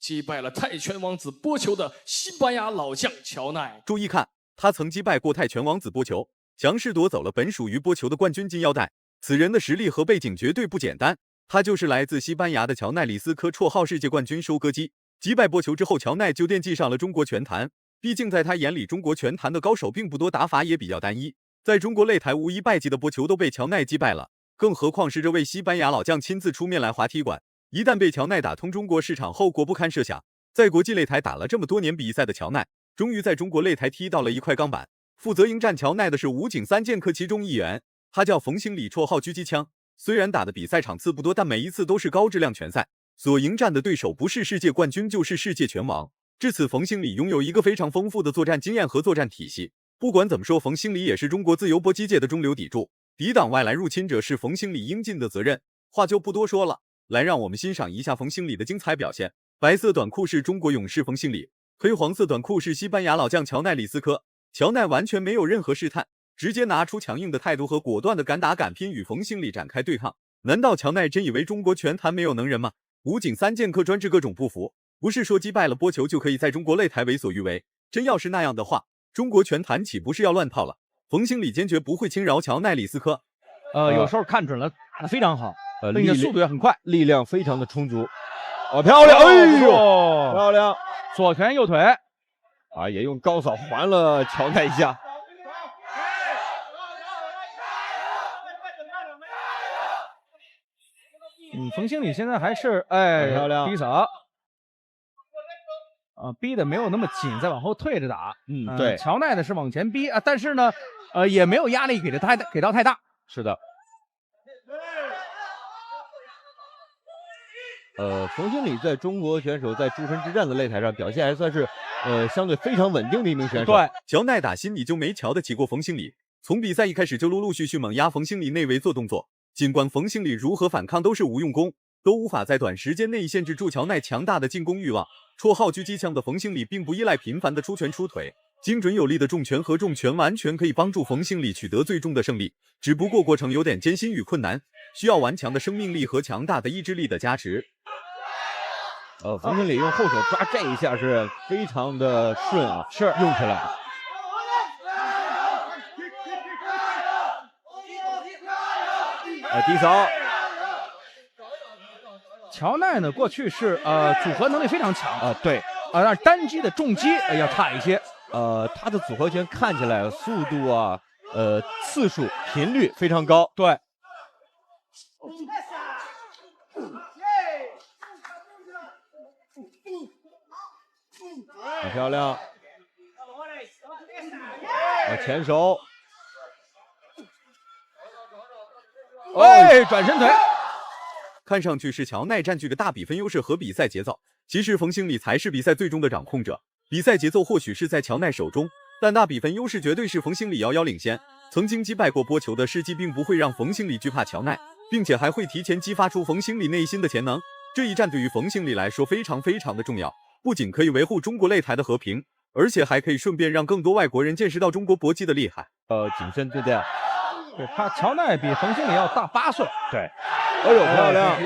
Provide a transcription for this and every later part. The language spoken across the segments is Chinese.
击败了泰拳王子波球的西班牙老将乔奈。注意看，他曾击败过泰拳王子波球，强势夺走了本属于波球的冠军金腰带。此人的实力和背景绝对不简单，他就是来自西班牙的乔奈里斯科，绰号世界冠军收割机。击败波球之后，乔奈就惦记上了中国拳坛。毕竟在他眼里，中国拳坛的高手并不多，打法也比较单一。在中国擂台，无一败绩的波球都被乔奈击败了，更何况是这位西班牙老将亲自出面来滑踢馆。一旦被乔奈打通中国市场，后果不堪设想。在国际擂台打了这么多年比赛的乔奈，终于在中国擂台踢到了一块钢板。负责迎战乔奈的是武警3剑客其中一员，他叫冯兴礼，绰号狙击枪。虽然打的比赛场次不多，但每一次都是高质量拳赛。所迎战的对手不是世界冠军就是世界拳王。至此，冯兴礼拥有一个非常丰富的作战经验和作战体系。不管怎么说，冯兴礼也是中国自由搏击界的中流砥柱，抵挡外来入侵者是冯兴礼应尽的责任。话就不多说了，来让我们欣赏一下冯兴礼的精彩表现。白色短裤是中国勇士冯兴礼，黑黄色短裤是西班牙老将乔奈里斯科。乔奈完全没有任何试探，直接拿出强硬的态度和果断的敢打敢拼与冯兴礼展开对抗。难道乔奈真以为中国拳坛没有能人吗？武警3剑客专治各种不服，不是说击败了波球就可以在中国擂台为所欲为。真要是那样的话，中国拳坛岂不是要乱套了？冯兴礼坚决不会轻饶乔奈里斯科。有时候看准了，打得非常好，并且速度也很快，力量非常的充足。漂亮！哎呦，漂亮！左拳右腿，也用高扫还了乔奈一下。冯兴礼现在还是漂亮低扫，逼的没有那么紧，再往后退着打。对，乔奈呢是往前逼但是呢，也没有压力给到太大。是的。冯兴礼在中国选手在诸神之战的擂台上表现还算是相对非常稳定的一名选手。对，乔奈打心里就没瞧得起过冯兴礼，从比赛一开始就陆陆续续猛压冯兴礼内围做动作。尽管冯兴礼如何反抗都是无用功，都无法在短时间内限制住乔奈强大的进攻欲望。绰号狙击枪的冯兴礼并不依赖频繁的出拳出腿，精准有力的重拳和重拳完全可以帮助冯兴礼取得最终的胜利，只不过过程有点艰辛与困难，需要顽强的生命力和强大的意志力的加持。冯兴礼用后手抓这一下是非常的顺是用起来。低扫。乔奈呢，过去是组合能力非常强对但是单击的重击要差一些。他的组合拳看起来速度次数频率非常高。对。很漂亮。前手。转身腿。看上去是乔奈占据着大比分优势和比赛节奏，其实冯兴礼才是比赛最终的掌控者。比赛节奏或许是在乔奈手中，但大比分优势绝对是冯兴礼遥遥领先。曾经击败过波球的事迹并不会让冯兴礼惧怕乔奈，并且还会提前激发出冯兴礼内心的潜能。这一战对于冯兴礼来说非常非常的重要，不仅可以维护中国擂台的和平，而且还可以顺便让更多外国人见识到中国搏击的厉害。谨慎对待。对，他乔奈比冯兴礼要大8岁。对。漂亮。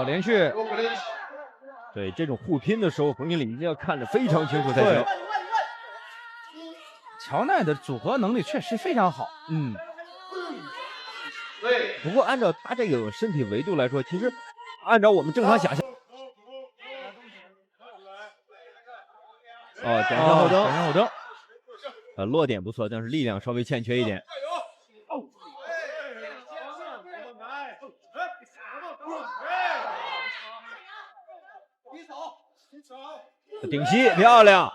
连续。对，这种互拼的时候，冯兴礼一定要看得非常清楚才行。乔奈的组合能力确实非常好。不过按照他这个身体维度来说，其实按照我们正常想象，转身后蹬，落点不错，但是力量稍微欠缺一点。顶膝漂亮。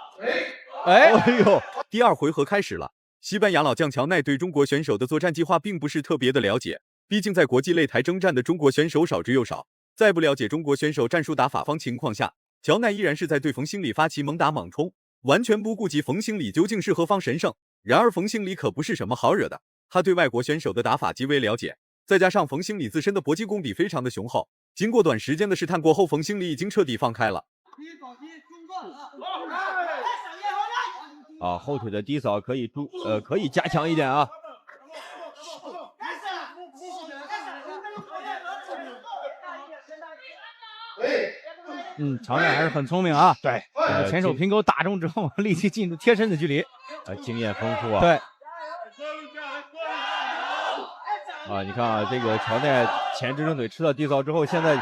第二回合开始了。西班牙老将乔奈对中国选手的作战计划并不是特别的了解，毕竟在国际擂台征战的中国选手少之又少，在不了解中国选手战术打法方情况下，乔奈依然是在对冯兴礼发起猛打猛冲，完全不顾及冯兴礼究竟是何方神圣。然而冯兴礼可不是什么好惹的，他对外国选手的打法极为了解，再加上冯兴礼自身的搏击功底非常的雄厚，经过短时间的试探过后，冯兴礼已经彻底放开了。后腿的低扫可以加强一点乔奈还是很聪明啊。对，前手平勾打中之后，立即进入贴身的距离。经验丰富啊。对。你看啊，这个乔奈前支撑腿吃到地扫之后，现在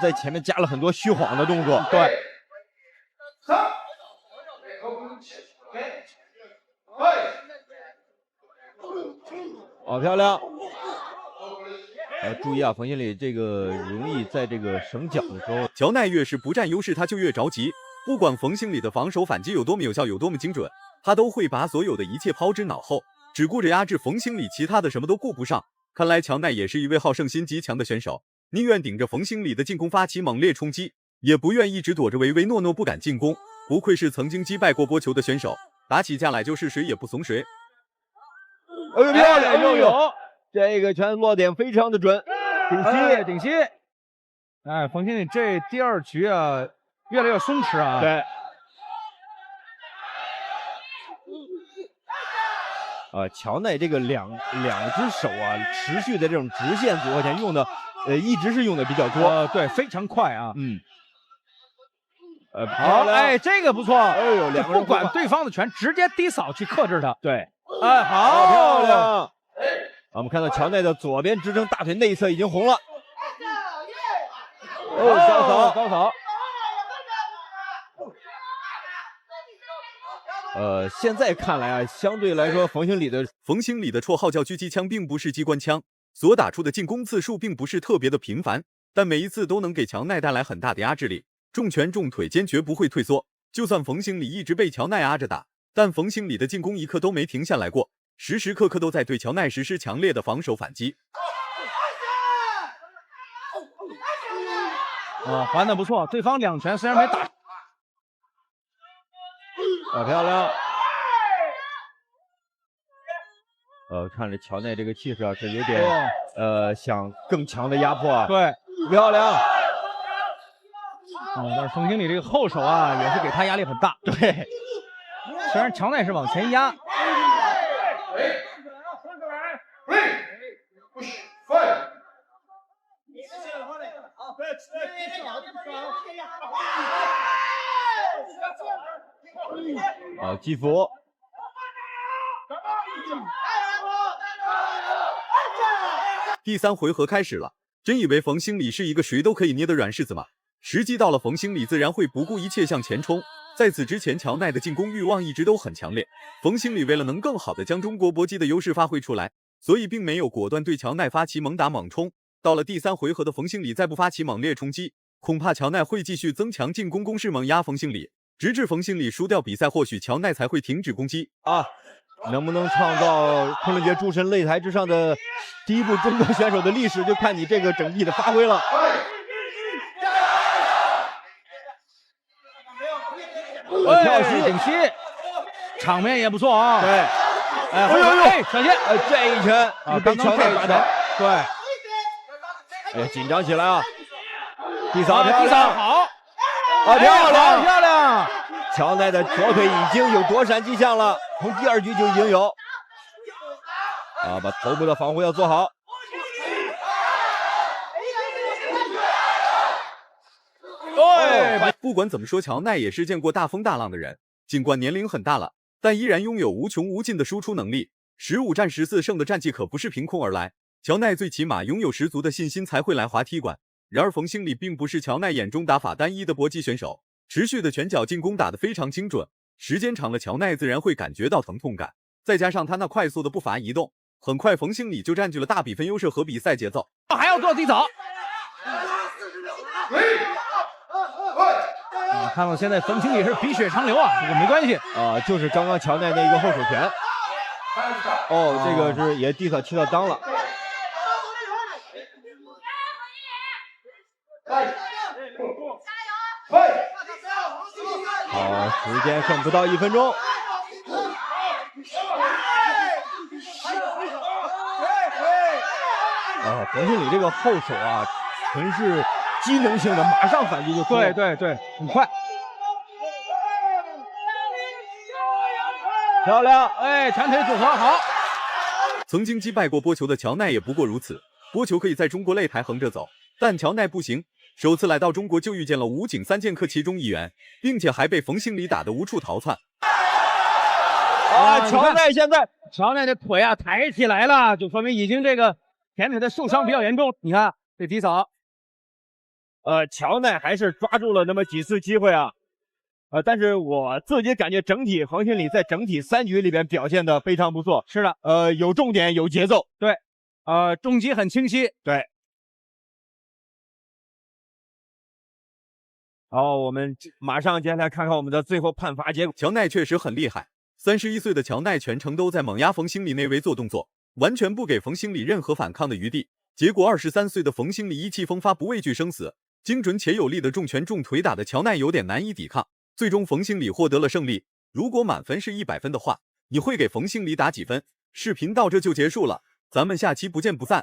在前面加了很多虚晃的动作。对。漂亮。注意啊，冯新礼这个容易在这个省脚的时候，乔奈越是不占优势，他就越着急。不管冯新礼的防守反击有多么有效，有多么精准，他都会把所有的一切抛之脑后，只顾着压制冯新礼，其他的什么都顾不上。看来乔奈也是一位好胜心极强的选手，宁愿顶着冯新礼的进攻发起猛烈冲击，也不愿一直躲着唯唯诺诺不敢进攻。不愧是曾经击败过波球的选手，打起架来就是谁也不怂谁。漂亮，又有这个拳落点非常的准，顶膝。冯新礼这第2局啊，越来越松弛啊。对。乔奈这个两只手啊，持续的这种直线组合拳用的，一直是用的比较多。对，非常快啊。好，这个不错。两个人不管对方的拳，直接低扫去克制他。对。好，漂亮。我们看到乔奈的左边支撑大腿内侧已经红了。高扫。现在看来啊，相对来说，冯新礼的绰号叫狙击枪，并不是机关枪，所打出的进攻次数并不是特别的频繁，但每一次都能给乔奈带来很大的压制力。重拳重腿坚决不会退缩，就算冯新礼一直被乔奈压着打，但冯新礼的进攻一刻都没停下来过，时时刻刻都在对乔奈实施强烈的防守反击。还的不错，对方2拳虽然没打。漂亮。看着乔奈这个气势啊，是有点想更强的压迫啊。对，漂亮。但是冯新礼这个后手啊，也是给他压力很大。对，虽然乔奈是往前压。击服。第3回合开始了，真以为冯新礼是一个谁都可以捏的软柿子吗？时机到了，冯新礼自然会不顾一切向前冲。在此之前，乔奈的进攻欲望一直都很强烈。冯新礼为了能更好的将中国搏击的优势发挥出来，所以并没有果断对乔奈发起猛打猛冲。到了第3回合的冯新礼再不发起猛烈冲击，恐怕乔奈会继续增强进攻攻势，猛压冯新礼，直至冯新礼输掉比赛，或许乔奈才会停止攻击。能不能创造昆仑决诸神擂台之上的第一部中国选手的历史，就看你这个整体的发挥了。跳膝顶膝，场面也不错啊。对，小心，这一拳被乔奈打倒。对，紧张起来啊！地扫好，漂亮！乔奈的左腿已经有躲闪迹象了，从第2局就已经有。把头部的防护要做好。不管怎么说，乔奈也是见过大风大浪的人，尽管年龄很大了，但依然拥有无穷无尽的输出能力。15战14胜的战绩可不是凭空而来，乔奈最起码拥有十足的信心才会来滑踢馆。然而冯新礼并不是乔奈眼中打法单一的搏击选手，持续的拳脚进攻打得非常精准，时间长了乔奈自然会感觉到疼痛感，再加上他那快速的步伐移动，很快冯新礼就占据了大比分优势和比赛节奏。还要做低扫。看到现在冯新礼是鼻血长流啊，这个没关系就是刚刚乔奈那个后手拳。这个是也地扫踢到裆了。好，时间剩不到1分钟。冯新礼这个后手啊，纯是机能性的，马上反击就出。对，很快。漂亮，拳腿组合好。曾经击败过波球的乔奈也不过如此。波球可以在中国擂台横着走，但乔奈不行。首次来到中国就遇见了武警3剑客其中一员，并且还被冯兴礼打得无处逃窜。乔奈现在乔奈的腿啊抬起来了，就说明已经这个田腿的受伤比较严重。你看这低扫，乔奈还是抓住了那么几次机会啊。但是我自己感觉整体冯兴礼在整体3局里边表现的非常不错。是的，有重点，有节奏。对，重击很清晰。对。好，我们马上接下来看看我们的最后判罚结果。乔奈确实很厉害，31岁的乔奈全程都在猛压冯兴礼内围做动作，完全不给冯兴礼任何反抗的余地。结果23岁的冯兴礼意气风发，不畏惧生死，精准且有力的重拳重腿打的乔奈有点难以抵抗。最终冯兴礼获得了胜利。如果满分是100分的话，你会给冯兴礼打几分？视频到这就结束了，咱们下期不见不散。